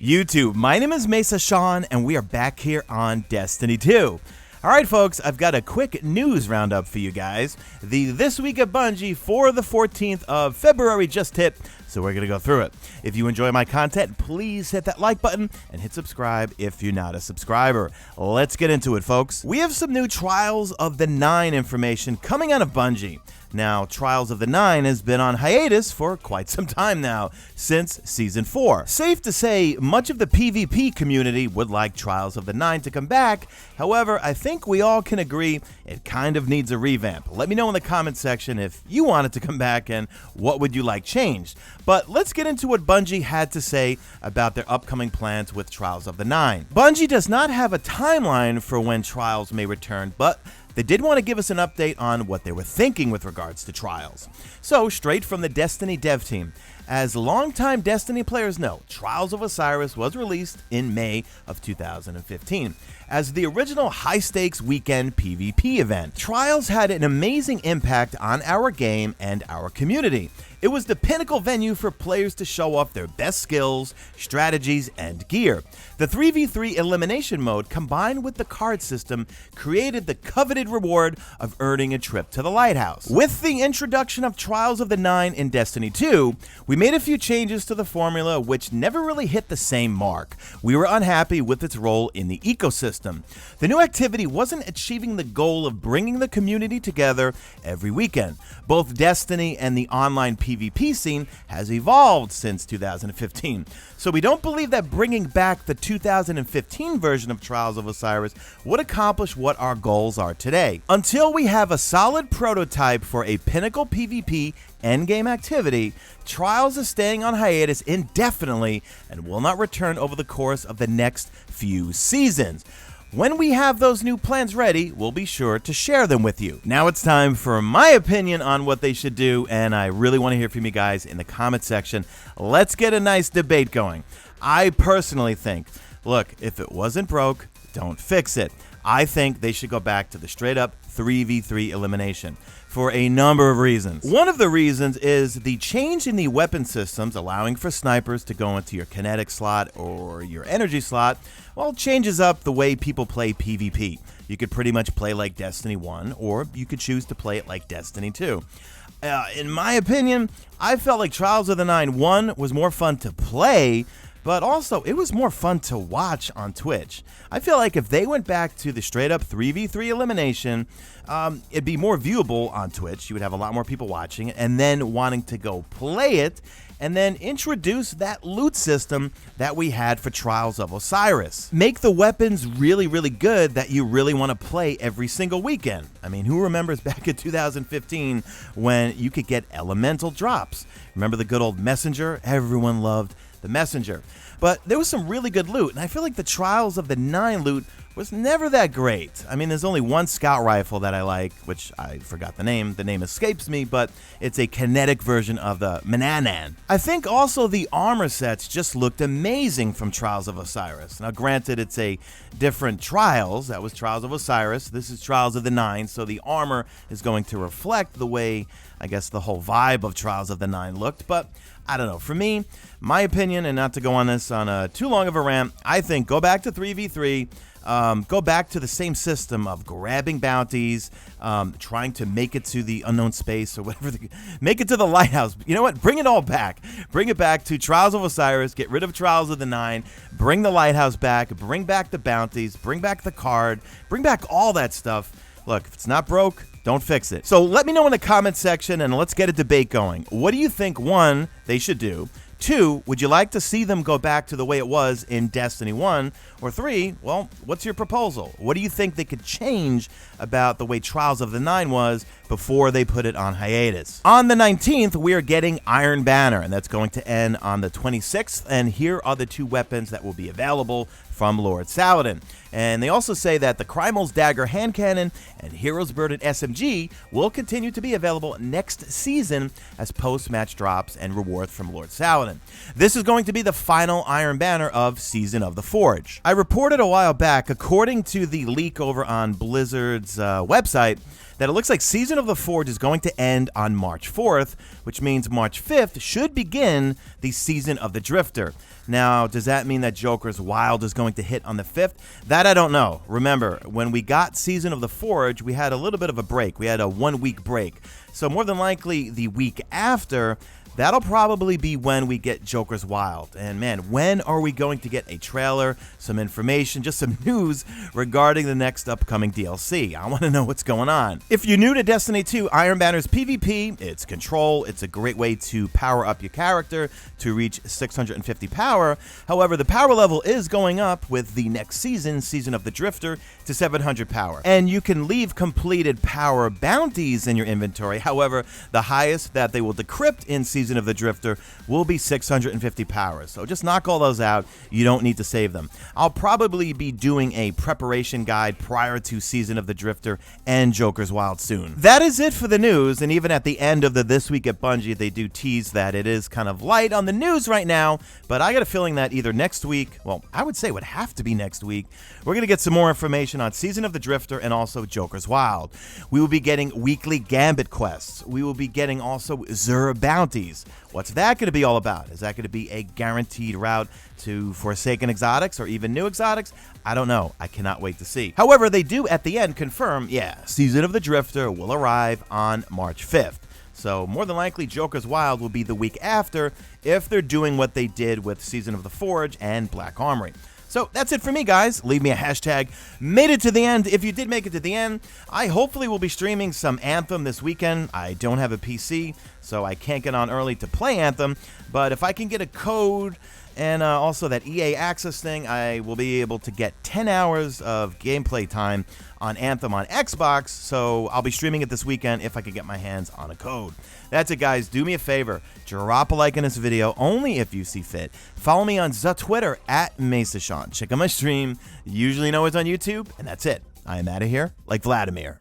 YouTube? My name is Mesa Sean, and we are back here on Destiny 2. Alright folks, I've got a quick news roundup for you guys. The This Week at Bungie for the 14th of February just hit, so we're going to go through it. If you enjoy my content, please hit that like button and hit subscribe if you're not a subscriber. Let's get into it, folks. We have some new Trials of the Nine information coming out of Bungie. Now, Trials of the Nine has been on hiatus for quite some time now, since Season 4. Safe to say, much of the PvP community would like Trials of the Nine to come back. However, I think we all can agree it kind of needs a revamp. Let me know in the comment section if you want it to come back and what would you like changed. But let's get into what Bungie had to say about their upcoming plans with Trials of the Nine. Bungie does not have a timeline for when Trials may return, but they did want to give us an update on what they were thinking with regards to Trials. So, straight from the Destiny dev team, as longtime Destiny players know, Trials of Osiris was released in May of 2015 as the original high-stakes weekend PvP event. Trials had an amazing impact on our game and our community. It was the pinnacle venue for players to show off their best skills, strategies, and gear. The 3v3 elimination mode combined with the card system created the coveted reward of earning a trip to the lighthouse. With the introduction of Trials of the Nine in Destiny 2, we made a few changes to the formula which never really hit the same mark. We were unhappy with its role in the ecosystem. The new activity wasn't achieving the goal of bringing the community together every weekend. Both Destiny and the online PvP scene has evolved since 2015, so we don't believe that bringing back the 2015 version of Trials of Osiris would accomplish what our goals are today. Until we have a solid prototype for a Pinnacle PvP endgame activity, Trials is staying on hiatus indefinitely and will not return over the course of the next few seasons. When we have those new plans ready, we'll be sure to share them with you. Now it's time for my opinion on what they should do, and I really want to hear from you guys in the comment section. Let's get a nice debate going. I personally think, look, if it wasn't broke, don't fix it. I think they should go back to the straight-up 3v3 elimination for a number of reasons. One of the reasons is the change in the weapon systems, allowing for snipers to go into your kinetic slot or your energy slot, well, changes up the way people play PvP. You could pretty much play like Destiny 1, or you could choose to play it like Destiny 2. In my opinion, I felt like Trials of the Nine 1 was more fun to play, but also it was more fun to watch on Twitch. I feel like if they went back to the straight-up 3v3 elimination, it'd be more viewable on Twitch. You would have a lot more people watching it, and then wanting to go play it, and then introduce that loot system that we had for Trials of Osiris. Make the weapons really, really good that you really want to play every single weekend. I mean, who remembers back in 2015 when you could get elemental drops? Remember the good old Messenger? Everyone loved the Messenger. But there was some really good loot, and I feel like the Trials of the Nine loot was never that great. I mean, there's only one scout rifle that I like, which I forgot the name. The name escapes me, but it's a kinetic version of the Mananan. I think also the armor sets just looked amazing from Trials of Osiris. Now, granted, it's a different Trials. That was Trials of Osiris. This is Trials of the Nine, so the armor is going to reflect the way, I guess, the whole vibe of Trials of the Nine looked, but I don't know. For me, my opinion, and not to go on this on too long of a rant, I think go back to 3v3, go back to the same system of grabbing bounties, trying to make it to the unknown space or whatever, make it to the lighthouse. You know what? Bring it all back. Bring it back to Trials of Osiris, get rid of Trials of the Nine, bring the lighthouse back, bring back the bounties, bring back the card, bring back all that stuff. Look, if it's not broke, don't fix it. So let me know in the comment section and let's get a debate going. What do you think, one, they should do? Two, would you like to see them go back to the way it was in Destiny 1? Or three, well, what's your proposal? What do you think they could change about the way Trials of the Nine was before they put it on hiatus? On the 19th, we are getting Iron Banner, and that's going to end on the 26th, and here are the two weapons that will be available from Lord Saladin. And they also say that the Crimal's Dagger hand cannon and Hero's Burden SMG will continue to be available next season as post-match drops and rewards from Lord Saladin. This is going to be the final Iron Banner of Season of the Forge. I reported a while back, according to the leak over on Blizzard's website, that it looks like Season of the Forge is going to end on March 4th, which means March 5th should begin the Season of the Drifter. Now, does that mean that Joker's Wild is going to hit on the 5th? That I don't know. Remember, when we got Season of the Forge, we had a little bit of a break. We had a 1 week break. So more than likely the week after, that'll probably be when we get Joker's Wild. And man, when are we going to get a trailer, some information, just some news regarding the next upcoming DLC? I want to know what's going on. If you're new to Destiny 2, Iron Banner's PvP, it's control. It's a great way to power up your character to reach 650 power. However, the power level is going up with the next season, Season of the Drifter, to 700 power. And you can leave completed power bounties in your inventory. However, the highest that they will decrypt in Season of the Drifter will be 650 power. So just knock all those out. You don't need to save them. I'll probably be doing a preparation guide prior to Season of the Drifter and Joker's Wild soon. That is it for the news, and even at the end of the This Week at Bungie, they do tease that it is kind of light on the news right now, but I got a feeling that either next week, well, I would say it would have to be next week, we're going to get some more information on Season of the Drifter and also Joker's Wild. We will be getting weekly Gambit quests. We will be getting also Xur bounties. What's that going to be all about? Is that going to be a guaranteed route to Forsaken exotics or even new exotics? I don't know. I cannot wait to see. However, they do at the end confirm, yeah, Season of the Drifter will arrive on March 5th. So more than likely, Joker's Wild will be the week after if they're doing what they did with Season of the Forge and Black Armory. So that's it for me, guys. Leave me a hashtag made it to the end. If you did make it to the end, I hopefully will be streaming some Anthem this weekend. I don't have a PC, so I can't get on early to play Anthem. But if I can get a code and also that EA Access thing, I will be able to get 10 hours of gameplay time on Anthem on Xbox, so I'll be streaming it this weekend if I can get my hands on a code. That's it, guys. Do me a favor. Drop a like in this video, only if you see fit. Follow me on the Twitter at Mesa. Check out my stream. You usually know it's on YouTube, and that's it. I am out of here like Vladimir.